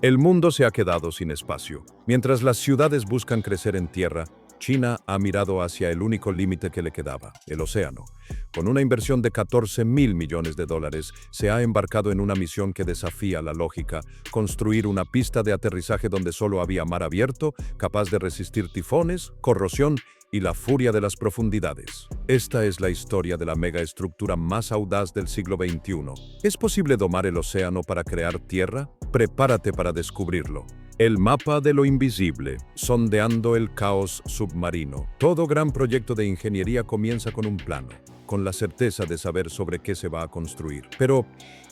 El mundo se ha quedado sin espacio. Mientras las ciudades buscan crecer en tierra, China ha mirado hacia el único límite que le quedaba, el océano. Con una inversión de 14.000 millones de dólares, se ha embarcado en una misión que desafía la lógica: construir una pista de aterrizaje donde solo había mar abierto, capaz de resistir tifones, corrosión y la furia de las profundidades. Esta es la historia de la megaestructura más audaz del siglo XXI. ¿Es posible domar el océano para crear tierra? Prepárate para descubrirlo. El mapa de lo invisible, sondeando el caos submarino. Todo gran proyecto de ingeniería comienza con un plano, con la certeza de saber sobre qué se va a construir. Pero,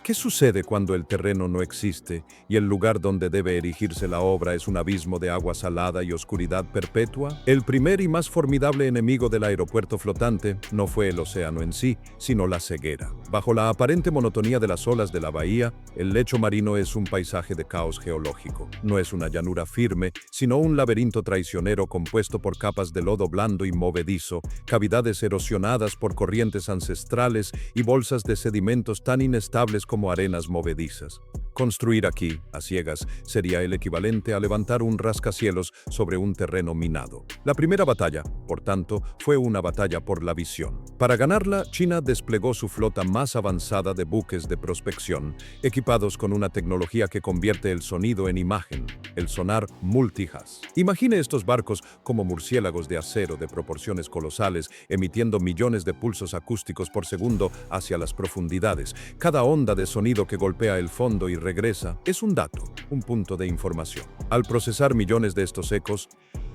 ¿qué sucede cuando el terreno no existe y el lugar donde debe erigirse la obra es un abismo de agua salada y oscuridad perpetua? El primer y más formidable enemigo del aeropuerto flotante no fue el océano en sí, sino la ceguera. Bajo la aparente monotonía de las olas de la bahía, el lecho marino es un paisaje de caos geológico. No es una llanura firme, sino un laberinto traicionero compuesto por capas de lodo blando y movedizo, cavidades erosionadas por corrientes ancestrales y bolsas de sedimentos tan inestables como arenas movedizas. Construir aquí, a ciegas, sería el equivalente a levantar un rascacielos sobre un terreno minado. La primera batalla, por tanto, fue una batalla por la visión. Para ganarla, China desplegó su flota más avanzada de buques de prospección, equipados con una tecnología que convierte el sonido en imagen, el sonar multihaz. Imagine estos barcos como murciélagos de acero de proporciones colosales, emitiendo millones de pulsos acústicos por segundo hacia las profundidades. Cada onda de sonido que golpea el fondo y regresa es un dato, un punto de información. Al procesar millones de estos ecos,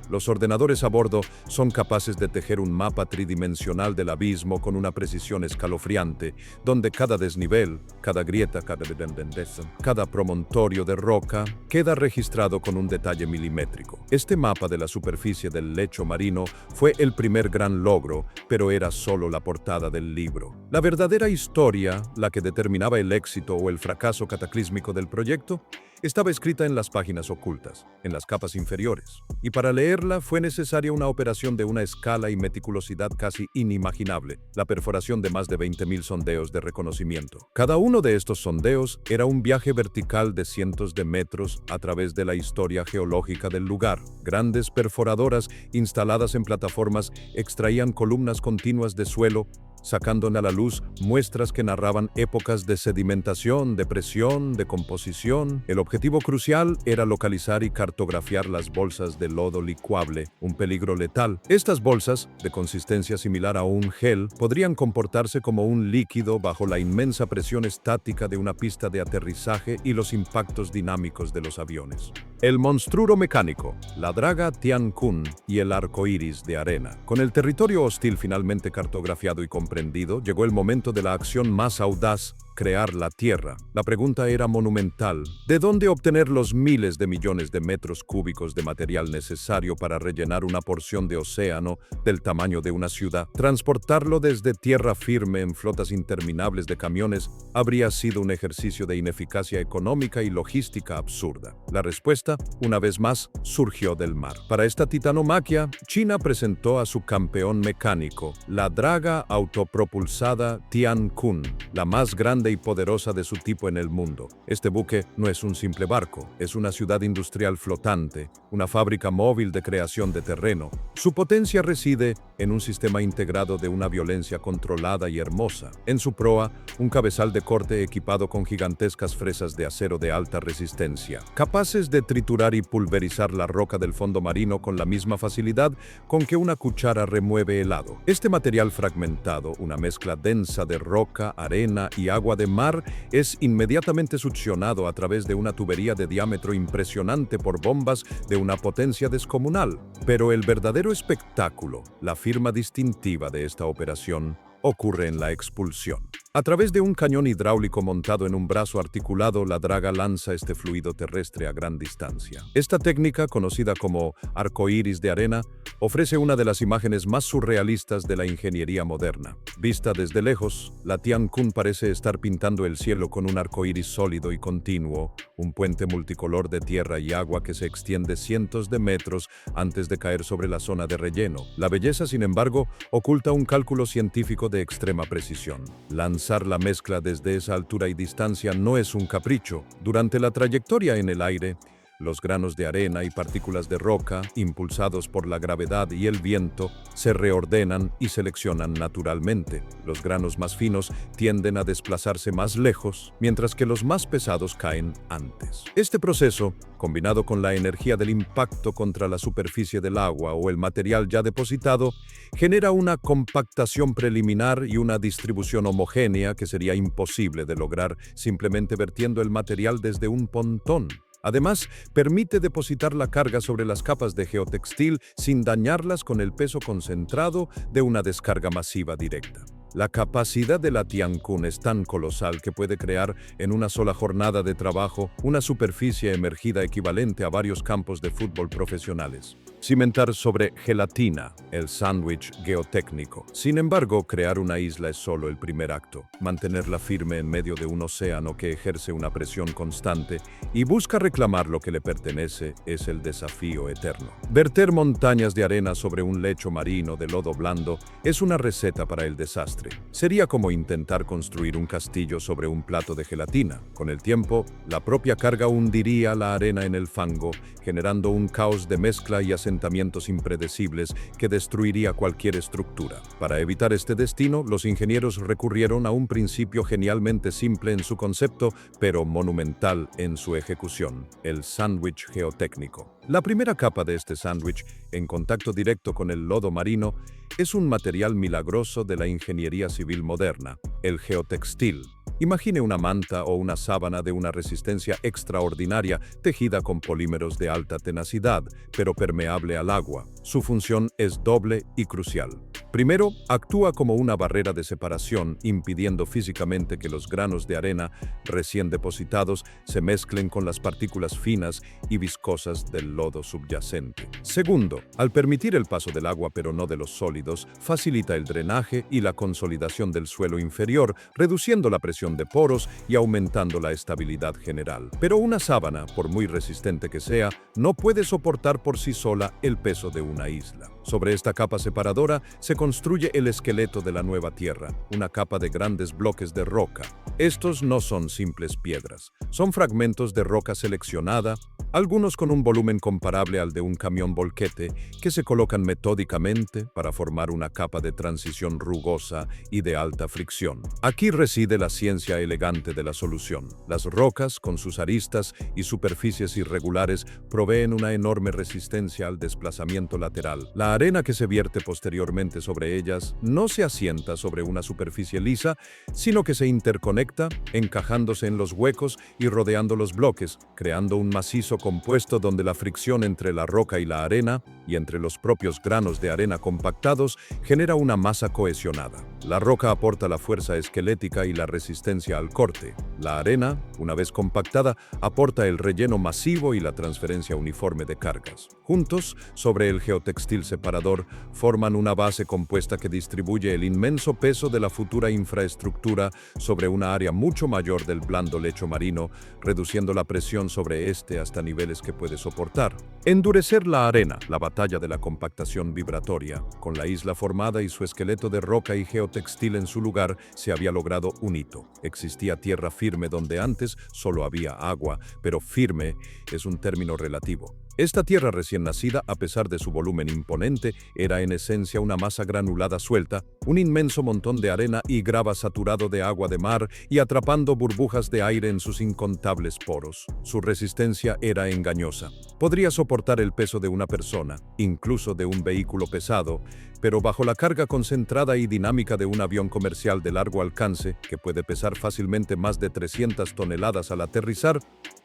los ordenadores a bordo son capaces de tejer un mapa tridimensional del abismo con una precisión escalofriante, donde cada desnivel, cada grieta, cada promontorio de roca queda registrado con un detalle milimétrico. Este mapa de la superficie del lecho marino fue el primer gran logro, pero era solo la portada del libro. La verdadera historia, la que determinaba el éxito o el fracaso cataclísmico del proyecto, estaba escrita en las páginas ocultas, en las capas inferiores, y para leerla fue necesaria una operación de una escala y meticulosidad casi inimaginable, la perforación de más de 20.000 sondeos de reconocimiento. Cada uno de estos sondeos era un viaje vertical de cientos de metros a través de la historia geológica del lugar. Grandes perforadoras instaladas en plataformas extraían columnas continuas de suelo, sacando a la luz muestras que narraban épocas de sedimentación, de presión, de composición. El objetivo crucial era localizar y cartografiar las bolsas de lodo licuable, un peligro letal. Estas bolsas, de consistencia similar a un gel, podrían comportarse como un líquido bajo la inmensa presión estática de una pista de aterrizaje y los impactos dinámicos de los aviones. El monstruo mecánico, la draga Tian-Kun y el arco iris de arena. Con el territorio hostil finalmente cartografiado y comprendido, llegó el momento de la acción más audaz: crear la Tierra. La pregunta era monumental: ¿de dónde obtener los miles de millones de metros cúbicos de material necesario para rellenar una porción de océano del tamaño de una ciudad? Transportarlo desde tierra firme en flotas interminables de camiones habría sido un ejercicio de ineficacia económica y logística absurda. La respuesta, una vez más, surgió del mar. Para esta titanomaquia, China presentó a su campeón mecánico, la draga autopropulsada Tian-Kun, la más grande y poderosa de su tipo en el mundo. Este buque no es un simple barco, es una ciudad industrial flotante, una fábrica móvil de creación de terreno. Su potencia reside en un sistema integrado de una violencia controlada y hermosa. En su proa, un cabezal de corte equipado con gigantescas fresas de acero de alta resistencia, capaces de triturar y pulverizar la roca del fondo marino con la misma facilidad con que una cuchara remueve helado. Este material fragmentado, una mezcla densa de roca, arena y agua de mar, es inmediatamente succionado a través de una tubería de diámetro impresionante por bombas de una potencia descomunal. Pero el verdadero espectáculo, la firma distintiva de esta operación, ocurre en la expulsión. A través de un cañón hidráulico montado en un brazo articulado, la draga lanza este fluido terrestre a gran distancia. Esta técnica, conocida como arco iris de arena, ofrece una de las imágenes más surrealistas de la ingeniería moderna. Vista desde lejos, la Tian-Kun parece estar pintando el cielo con un arco iris sólido y continuo, un puente multicolor de tierra y agua que se extiende cientos de metros antes de caer sobre la zona de relleno. La belleza, sin embargo, oculta un cálculo científico de extrema precisión. Lanzar la mezcla desde esa altura y distancia no es un capricho. Durante la trayectoria en el aire, los granos de arena y partículas de roca, impulsados por la gravedad y el viento, se reordenan y seleccionan naturalmente. Los granos más finos tienden a desplazarse más lejos, mientras que los más pesados caen antes. Este proceso, combinado con la energía del impacto contra la superficie del agua o el material ya depositado, genera una compactación preliminar y una distribución homogénea que sería imposible de lograr simplemente vertiendo el material desde un pontón. Además, permite depositar la carga sobre las capas de geotextil sin dañarlas con el peso concentrado de una descarga masiva directa. La capacidad de la Tianqun es tan colosal que puede crear en una sola jornada de trabajo una superficie emergida equivalente a varios campos de fútbol profesionales. Cimentar sobre gelatina, el sándwich geotécnico. Sin embargo, crear una isla es solo el primer acto. Mantenerla firme en medio de un océano que ejerce una presión constante y busca reclamar lo que le pertenece es el desafío eterno. Verter montañas de arena sobre un lecho marino de lodo blando es una receta para el desastre. Sería como intentar construir un castillo sobre un plato de gelatina. Con el tiempo, la propia carga hundiría la arena en el fango, generando un caos de mezcla y asentamientos impredecibles que destruiría cualquier estructura. Para evitar este destino, los ingenieros recurrieron a un principio genialmente simple en su concepto, pero monumental en su ejecución: el sándwich geotécnico. La primera capa de este sándwich, en contacto directo con el lodo marino, es un material milagroso de la ingeniería civil moderna, el geotextil. Imagine una manta o una sábana de una resistencia extraordinaria tejida con polímeros de alta tenacidad, pero permeable al agua. Su función es doble y crucial. Primero, actúa como una barrera de separación, impidiendo físicamente que los granos de arena recién depositados se mezclen con las partículas finas y viscosas del lodo subyacente. Segundo, al permitir el paso del agua pero no de los sólidos, facilita el drenaje y la consolidación del suelo inferior, reduciendo la presión de poros y aumentando la estabilidad general. Pero una sábana, por muy resistente que sea, no puede soportar por sí sola el peso de una isla. Sobre esta capa separadora se construye el esqueleto de la nueva Tierra, una capa de grandes bloques de roca. Estos no son simples piedras, son fragmentos de roca seleccionada, algunos con un volumen comparable al de un camión volquete, que se colocan metódicamente para formar una capa de transición rugosa y de alta fricción. Aquí reside la ciencia elegante de la solución. Las rocas, con sus aristas y superficies irregulares, proveen una enorme resistencia al desplazamiento lateral. La arena que se vierte posteriormente sobre ellas no se asienta sobre una superficie lisa, sino que se interconecta, encajándose en los huecos y rodeando los bloques, creando un macizo compuesto donde la fricción entre la roca y la arena, y entre los propios granos de arena compactados, genera una masa cohesionada. La roca aporta la fuerza esquelética y la resistencia al corte. La arena, una vez compactada, aporta el relleno masivo y la transferencia uniforme de cargas. Juntos, sobre el geotextil separador, forman una base compuesta que distribuye el inmenso peso de la futura infraestructura sobre una área mucho mayor del blando lecho marino, reduciendo la presión sobre este hasta niveles que puede soportar. Endurecer la arena, la batalla de la compactación vibratoria. Con la isla formada y su esqueleto de roca y geotextil en su lugar, se había logrado un hito. Existía tierra firme donde antes solo había agua, pero firme es un término relativo. Esta tierra recién nacida, a pesar de su volumen imponente, era en esencia una masa granulada suelta, un inmenso montón de arena y grava saturado de agua de mar y atrapando burbujas de aire en sus incontables poros. Su resistencia era engañosa. Podría soportar el peso de una persona, incluso de un vehículo pesado, pero bajo la carga concentrada y dinámica de un avión comercial de largo alcance, que puede pesar fácilmente más de 300 toneladas al aterrizar,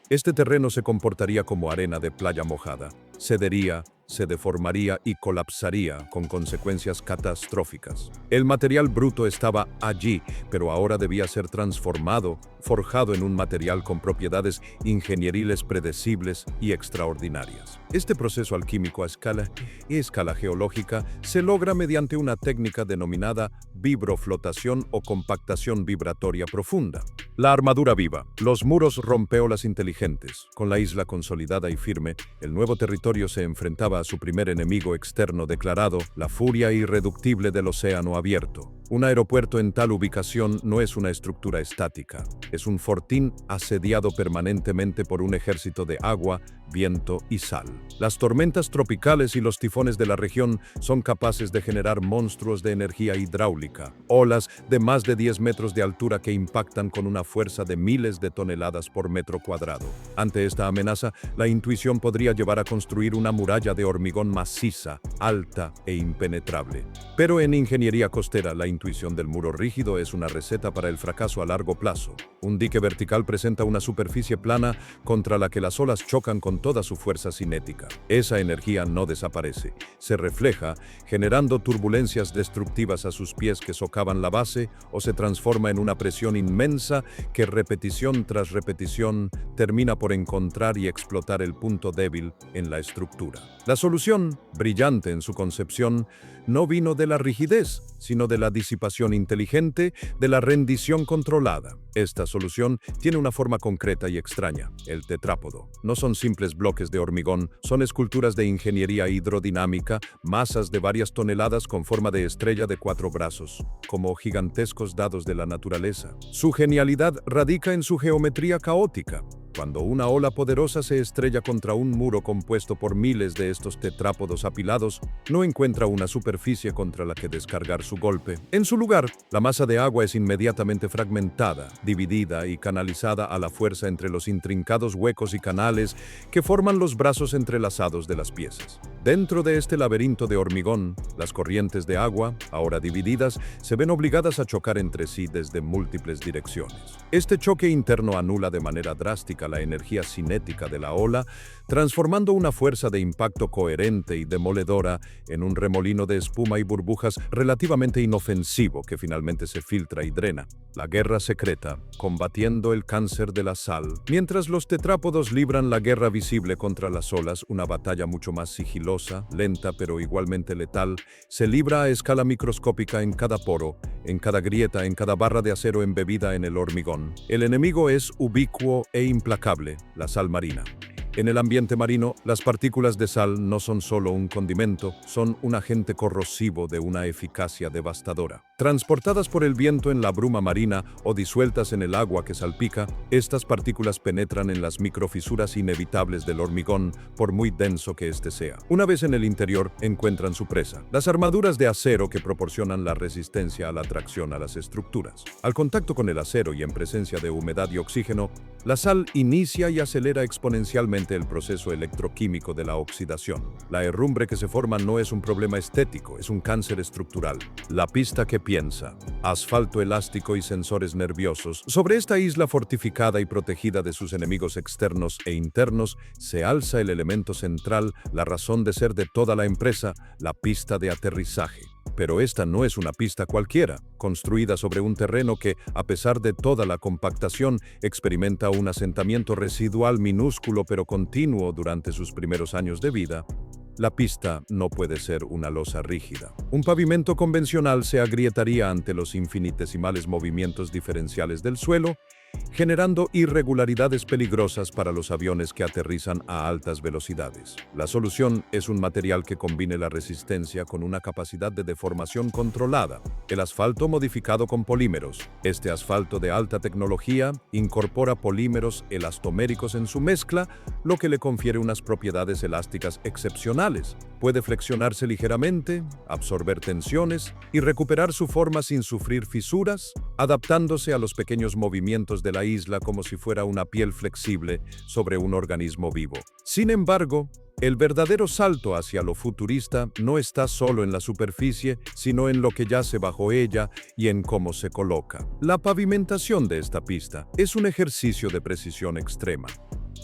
este terreno se comportaría como arena de playa mojada. Cedería, se deformaría y colapsaría con consecuencias catastróficas. El material bruto estaba allí, pero ahora debía ser transformado, forjado en un material con propiedades ingenieriles predecibles y extraordinarias. Este proceso alquímico a escala y escala geológica se logra mediante una técnica denominada vibroflotación o compactación vibratoria profunda. La armadura viva, los muros rompeolas inteligentes. Con la isla consolidada y firme, el nuevo territorio se enfrentaba enfrentaba a su primer enemigo externo declarado, la furia irreductible del océano abierto. Un aeropuerto en tal ubicación no es una estructura estática, es un fortín asediado permanentemente por un ejército de agua, viento y sal. Las tormentas tropicales y los tifones de la región son capaces de generar monstruos de energía hidráulica, olas de más de 10 metros de altura que impactan con una fuerza de miles de toneladas por metro cuadrado. Ante esta amenaza, la intuición podría llevar a construir una muralla de hormigón maciza, alta e impenetrable. Pero en ingeniería costera, la intuición del muro rígido es una receta para el fracaso a largo plazo. Un dique vertical presenta una superficie plana contra la que las olas chocan con toda su fuerza cinética. Esa energía no desaparece, se refleja, generando turbulencias destructivas a sus pies que socavan la base o se transforma en una presión inmensa que repetición tras repetición termina por encontrar y explotar el punto débil en la estructura. La solución, brillante en su concepción, no vino de la rigidez, sino de la disipación inteligente, de la rendición controlada. Esta solución tiene una forma concreta y extraña, el tetrápodo. No son simples bloques de hormigón, son esculturas de ingeniería hidrodinámica, masas de varias toneladas con forma de estrella de 4 brazos, como gigantescos dados de la naturaleza. Su genialidad radica en su geometría caótica. Cuando una ola poderosa se estrella contra un muro compuesto por miles de estos tetrápodos apilados, no encuentra una superficie contra la que descargar su golpe. En su lugar, la masa de agua es inmediatamente fragmentada, dividida y canalizada a la fuerza entre los intrincados huecos y canales que forman los brazos entrelazados de las piezas. Dentro de este laberinto de hormigón, las corrientes de agua, ahora divididas, se ven obligadas a chocar entre sí desde múltiples direcciones. Este choque interno anula de manera drástica la energía cinética de la ola, transformando una fuerza de impacto coherente y demoledora en un remolino de espuma y burbujas relativamente inofensivo que finalmente se filtra y drena. La guerra secreta, combatiendo el cáncer de la sal. Mientras los tetrápodos libran la guerra visible contra las olas, una batalla mucho más sigilosa, lenta pero igualmente letal, se libra a escala microscópica en cada poro, en cada grieta, en cada barra de acero embebida en el hormigón. El enemigo es ubicuo e implacable, la sal marina. En el ambiente marino, las partículas de sal no son solo un condimento, son un agente corrosivo de una eficacia devastadora. Transportadas por el viento en la bruma marina o disueltas en el agua que salpica, estas partículas penetran en las microfisuras inevitables del hormigón, por muy denso que éste sea. Una vez en el interior, encuentran su presa, las armaduras de acero que proporcionan la resistencia a la tracción a las estructuras. Al contacto con el acero y en presencia de humedad y oxígeno, la sal inicia y acelera exponencialmente el proceso electroquímico de la oxidación. La herrumbre que se forma no es un problema estético, es un cáncer estructural. La pista que piensa, asfalto elástico y sensores nerviosos. Sobre esta isla fortificada y protegida de sus enemigos externos e internos, se alza el elemento central, la razón de ser de toda la empresa, la pista de aterrizaje. Pero esta no es una pista cualquiera, construida sobre un terreno que, a pesar de toda la compactación, experimenta un asentamiento residual minúsculo pero continuo durante sus primeros años de vida. La pista no puede ser una losa rígida. Un pavimento convencional se agrietaría ante los infinitesimales movimientos diferenciales del suelo, generando irregularidades peligrosas para los aviones que aterrizan a altas velocidades. La solución es un material que combine la resistencia con una capacidad de deformación controlada, el asfalto modificado con polímeros. Este asfalto de alta tecnología incorpora polímeros elastoméricos en su mezcla, lo que le confiere unas propiedades elásticas excepcionales. Puede flexionarse ligeramente, absorber tensiones y recuperar su forma sin sufrir fisuras, adaptándose a los pequeños movimientos de la isla como si fuera una piel flexible sobre un organismo vivo. Sin embargo, el verdadero salto hacia lo futurista no está solo en la superficie, sino en lo que yace bajo ella y en cómo se coloca. La pavimentación de esta pista es un ejercicio de precisión extrema.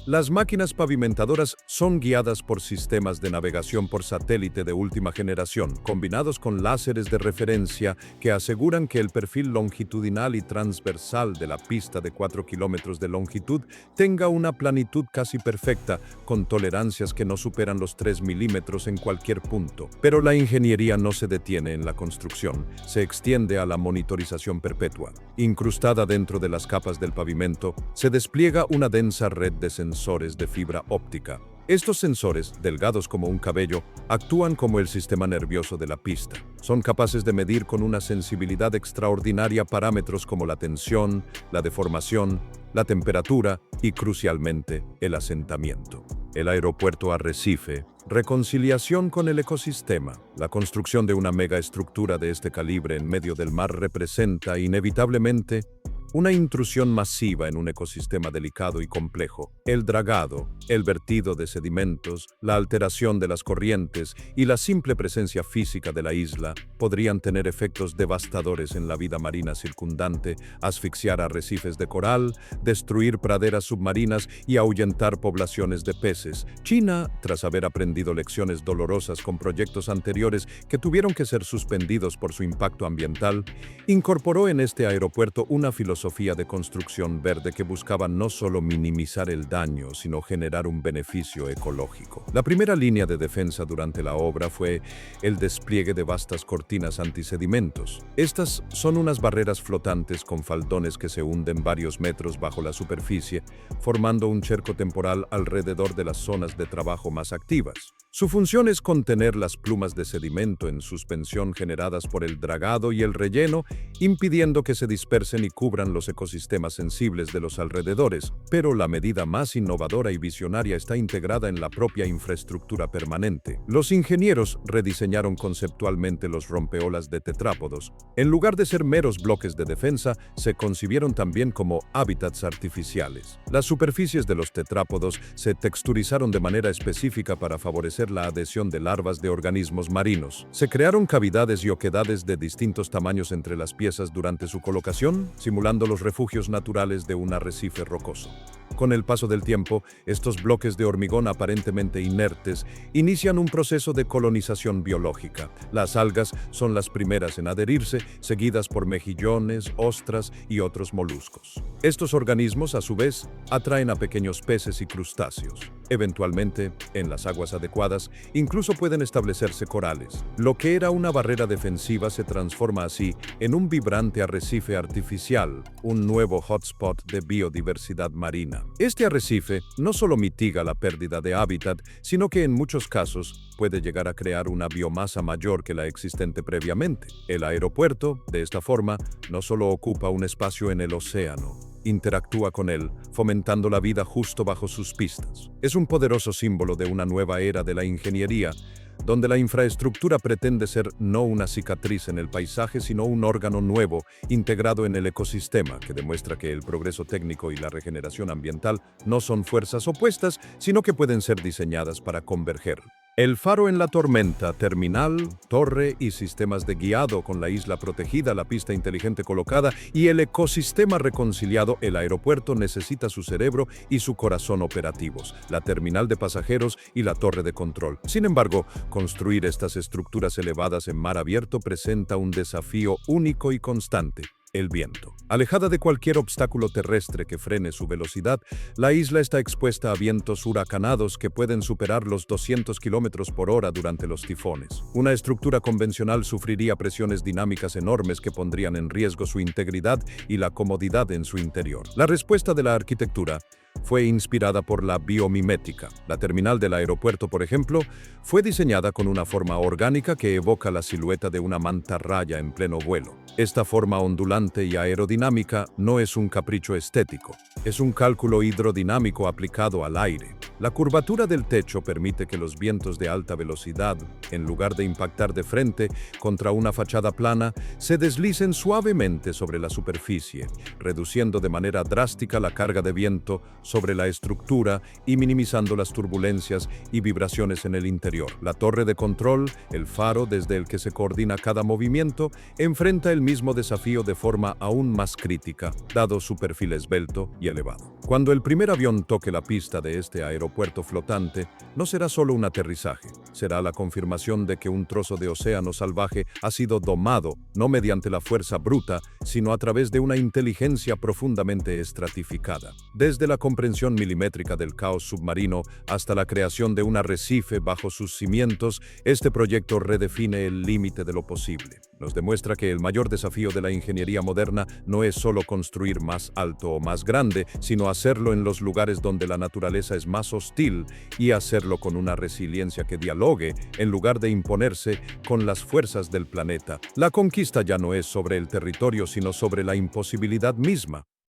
Las máquinas pavimentadoras son guiadas por sistemas de navegación por satélite de última generación, combinados con láseres de referencia que aseguran que el perfil longitudinal y transversal de la pista de 4 kilómetros de longitud tenga una planitud casi perfecta, con tolerancias que no superan los 3 milímetros en cualquier punto. Pero la ingeniería no se detiene en la construcción, se extiende a la monitorización perpetua. Incrustada dentro de las capas del pavimento, se despliega una densa red de sensores de fibra óptica. Estos sensores, delgados como un cabello, actúan como el sistema nervioso de la pista. Son capaces de medir con una sensibilidad extraordinaria parámetros como la tensión, la deformación, la temperatura y, crucialmente, el asentamiento. El aeropuerto Arrecife, reconciliación con el ecosistema. La construcción de una megaestructura de este calibre en medio del mar representa, inevitablemente, una intrusión masiva en un ecosistema delicado y complejo. El dragado, el vertido de sedimentos, la alteración de las corrientes y la simple presencia física de la isla podrían tener efectos devastadores en la vida marina circundante, asfixiar arrecifes de coral, destruir praderas submarinas y ahuyentar poblaciones de peces. China, tras haber aprendido lecciones dolorosas con proyectos anteriores que tuvieron que ser suspendidos por su impacto ambiental, incorporó en este aeropuerto una filosofía de construcción verde que buscaba no solo minimizar el daño, sino generar un beneficio ecológico. La primera línea de defensa durante la obra fue el despliegue de vastas cortinas antisedimentos. Estas son unas barreras flotantes con faldones que se hunden varios metros bajo la superficie, formando un cerco temporal alrededor de las zonas de trabajo más activas. Su función es contener las plumas de sedimento en suspensión generadas por el dragado y el relleno, impidiendo que se dispersen y cubran los ecosistemas sensibles de los alrededores. Pero la medida más innovadora y visionaria está integrada en la propia infraestructura permanente. Los ingenieros rediseñaron conceptualmente los rompeolas de tetrápodos. En lugar de ser meros bloques de defensa, se concibieron también como hábitats artificiales. Las superficies de los tetrápodos se texturizaron de manera específica para favorecer la adhesión de larvas de organismos marinos. Se crearon cavidades y oquedades de distintos tamaños entre las piezas durante su colocación, simulando los refugios naturales de un arrecife rocoso. Con el paso del tiempo, estos bloques de hormigón aparentemente inertes inician un proceso de colonización biológica. Las algas son las primeras en adherirse, seguidas por mejillones, ostras y otros moluscos. Estos organismos, a su vez, atraen a pequeños peces y crustáceos. Eventualmente, en las aguas adecuadas, incluso pueden establecerse corales. Lo que era una barrera defensiva se transforma así en un vibrante arrecife artificial, un nuevo hotspot de biodiversidad marina. Este arrecife no solo mitiga la pérdida de hábitat, sino que en muchos casos puede llegar a crear una biomasa mayor que la existente previamente. El aeropuerto, de esta forma, no solo ocupa un espacio en el océano, interactúa con él, fomentando la vida justo bajo sus pistas. Es un poderoso símbolo de una nueva era de la ingeniería, donde la infraestructura pretende ser no una cicatriz en el paisaje, sino un órgano nuevo, integrado en el ecosistema, que demuestra que el progreso técnico y la regeneración ambiental no son fuerzas opuestas, sino que pueden ser diseñadas para converger. El faro en la tormenta, terminal, torre y sistemas de guiado con la isla protegida, la pista inteligente colocada y el ecosistema reconciliado. El aeropuerto necesita su cerebro y su corazón operativos, la terminal de pasajeros y la torre de control. Sin embargo, construir estas estructuras elevadas en mar abierto presenta un desafío único y constante: el viento. Alejada de cualquier obstáculo terrestre que frene su velocidad, la isla está expuesta a vientos huracanados que pueden superar los 200 km/h durante los tifones. Una estructura convencional sufriría presiones dinámicas enormes que pondrían en riesgo su integridad y la comodidad en su interior. La respuesta de la arquitectura fue inspirada por la biomimética. La terminal del aeropuerto, por ejemplo, fue diseñada con una forma orgánica que evoca la silueta de una mantarraya en pleno vuelo. Esta forma ondulante y aerodinámica no es un capricho estético, es un cálculo hidrodinámico aplicado al aire. La curvatura del techo permite que los vientos de alta velocidad, en lugar de impactar de frente contra una fachada plana, se deslicen suavemente sobre la superficie, reduciendo de manera drástica la carga de viento sobre la estructura y minimizando las turbulencias y vibraciones en el interior. La torre de control, el faro desde el que se coordina cada movimiento, enfrenta el mismo desafío de forma aún más crítica, dado su perfil esbelto y elevado. Cuando el primer avión toque la pista de este aeropuerto flotante, no será solo un aterrizaje, será la confirmación de que un trozo de océano salvaje ha sido domado, no mediante la fuerza bruta, sino a través de una inteligencia profundamente estratificada. Desde la comprensión milimétrica del caos submarino hasta la creación de un arrecife bajo sus cimientos, este proyecto redefine el límite de lo posible. nos demuestra que el mayor desafío de la ingeniería moderna no es solo construir más alto o más grande, sino hacerlo en los lugares donde la naturaleza es más hostil y hacerlo con una resiliencia que dialogue en lugar de imponerse con las fuerzas del planeta. La conquista ya no es sobre el territorio, sino sobre la imposibilidad misma.